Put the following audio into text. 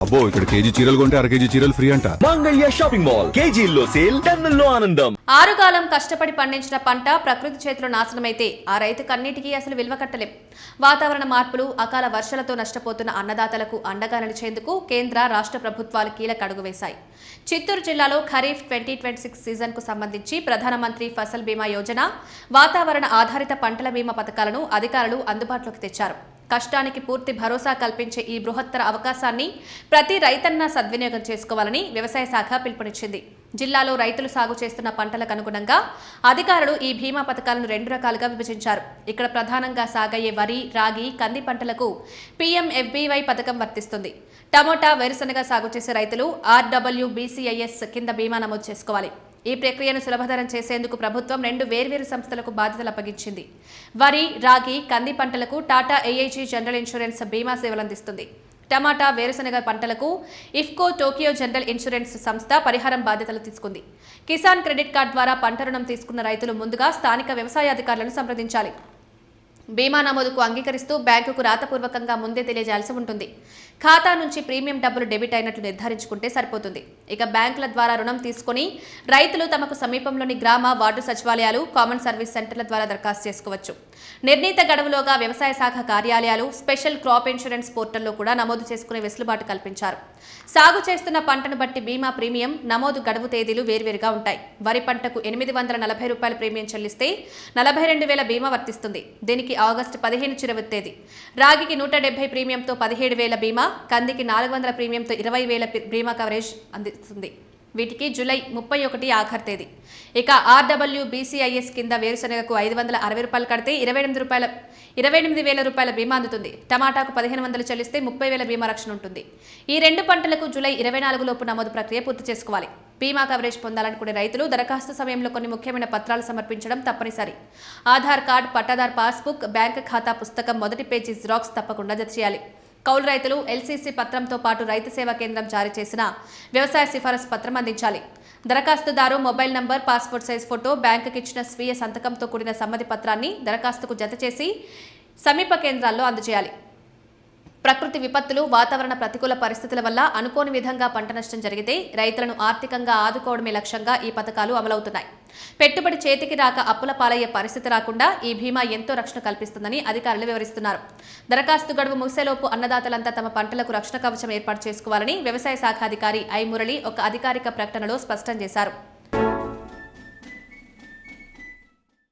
అబ్బో ఇక్కడ కేజీ చీరలు కొంటే అర కేజీ చీరలు ఫ్రీ అంట. మంగళ్య షాపింగ్ మాల్ కేజీల్లో సేల్, టన్నుల్లో ఆనందం. ఆరుగాలం కష్టపడి పండించిన పంట ప్రకృతి చేతిలో నాశనమైతే ఆ రైతు కన్నిటికీ అసలు విలువ కట్టలేం. వాతావరణ మార్పులు, అకాల వర్షాలతో నష్టపోతున్న అన్నదాతలకు అండగా నిలిచేందుకు కేంద్ర, రాష్ట్ర ప్రభుత్వాలు కీలక అడుగు వేశాయి. చిత్తూరు జిల్లాలో ఖరీఫ్ 2026 సీజన్కు సంబంధించి ప్రధానమంత్రి ఫసల్ బీమా యోజన, వాతావరణ ఆధారిత పంటల బీమా పథకాలను అధికారులు అందుబాటులోకి తెచ్చారు. కష్టానికి పూర్తి భరోసా కల్పించే ఈ బృహత్తర అవకాశాన్ని ప్రతి రైతన్న సద్వినియోగం చేసుకోవాలని వ్యవసాయ శాఖ పిలుపునిచ్చింది. జిల్లాలో రైతులు సాగు చేస్తున్న పంటలకు అనుగుణంగా అధికారులు ఈ బీమా పథకాలను 2 రకాలుగా విభజించారు. ఇక్కడ ప్రధానంగా సాగయ్యే వరి, రాగి, కంది పంటలకు PMFBY పథకం వర్తిస్తుంది. టమోటా, వేరుశనగ సాగు చేసే రైతులు RWBCIS కింద బీమా నమోదు చేసుకోవాలి. ఈ ప్రక్రియను సులభతరం చేసేందుకు ప్రభుత్వం 2 వేర్వేరు సంస్థలకు బాధ్యతలు అప్పగించింది. వరి, రాగి, కంది పంటలకు టాటా AIG జనరల్ ఇన్సూరెన్స్ బీమా సేవలు అందిస్తుంది. టమాటా, వేరుశనగ పంటలకు ఇఫ్కో టోకియో జనరల్ ఇన్సూరెన్స్ సంస్థ పరిహారం బాధ్యతలు తీసుకుంది. కిసాన్ క్రెడిట్ కార్డు ద్వారా పంట రుణం తీసుకున్న రైతులు ముందుగా స్థానిక వ్యవసాయ అధికారులను సంప్రదించాలి. బీమా నమోదుకు అంగీకరిస్తూ బ్యాంకుకు రాతపూర్వకంగా ముందే తెలియజేయాల్సి ఉంటుంది. ఖాతా నుంచి ప్రీమియం డబ్బులు డెబిట్ అయినట్లు నిర్ధారించుకుంటే సరిపోతుంది. ఇక బ్యాంకుల ద్వారా రుణం తీసుకుని రైతులు తమకు సమీపంలోని గ్రామ, వార్డు సచివాలయాలు, కామన్ సర్వీస్ సెంటర్ల ద్వారా దరఖాస్తు చేసుకోవచ్చు. నిర్ణీత గడువులోగా వ్యవసాయ శాఖ కార్యాలయాలు, స్పెషల్ క్రాప్ ఇన్సూరెన్స్ పోర్టల్లో కూడా నమోదు చేసుకునే వెసులుబాటు కల్పించారు. సాగు చేస్తున్న పంటను బట్టి బీమా ప్రీమియం నమోదు గడువు తేదీలు వేర్వేరుగా ఉంటాయి. వరి పంటకు ₹840 ప్రీమియం చెల్లిస్తే 42,000 బీమా వర్తిస్తుంది. దీనికి ఆగస్టు 15 చివరి తేదీ. రాగికి 170 ప్రీమియంతో 17,000 బీమా, కందికి 400 ప్రీమియంతో 20,000 బీమా కవరేజ్ అందిస్తుంది. వీటికి జూలై 31 ఆఖరి తేదీ. ఇక RWBCIS కింద వేరుశనగకు ₹560 కడితే ₹28,000 బీమా అందుతుంది. టమాటాకు 1,500 చెల్లిస్తే 30,000 బీమా రక్షణ ఉంటుంది. ఈ 2 పంటలకు జూలై 24 లోపు నమోదు ప్రక్రియ పూర్తి చేసుకోవాలి. బీమా కవరేజ్ పొందాలనుకునే రైతులు దరఖాస్తు సమయంలో కొన్ని ముఖ్యమైన పత్రాలు సమర్పించడం తప్పనిసరి. Aadhaar card, pattadar passbook, bank ఖాతా పుస్తకం మొదటి పేజీ జిరాక్స్ తప్పకుండా జత చేయాలి. కౌలు రైతులు LCC పత్రంతో పాటు రైతు సేవా కేంద్రం జారీ చేసిన వ్యవసాయ సిఫారసు పత్రం అందించాలి. దరఖాస్తుదారు mobile number, passport size photo, బ్యాంకుకి ఇచ్చిన స్వీయ సంతకంతో కూడిన సమ్మతి పత్రాన్ని దరఖాస్తుకు జత చేసి సమీప కేంద్రాల్లో అందజేయాలి. ప్రకృతి విపత్తులు, వాతావరణ ప్రతికూల పరిస్థితుల వల్ల అనుకోని విధంగా పంట నష్టం జరిగితే రైతులను ఆర్థికంగా ఆదుకోవడమే లక్ష్యంగా ఈ పథకాలు అమలవుతున్నాయి. పెట్టుబడి చేతికి రాక అప్పుల పాలయ్యే పరిస్థితి రాకుండా ఈ బీమా ఎంతో రక్షణ కల్పిస్తుందని అధికారులు వివరిస్తున్నారు. దరఖాస్తు గడువు ముగిసేలోపు అన్నదాతలంతా తమ పంటలకు రక్షణ కవచం ఏర్పాటు చేసుకోవాలని వ్యవసాయ శాఖ అధికారి ఐ మురళి ఒక అధికారిక ప్రకటనలో స్పష్టం చేశారు.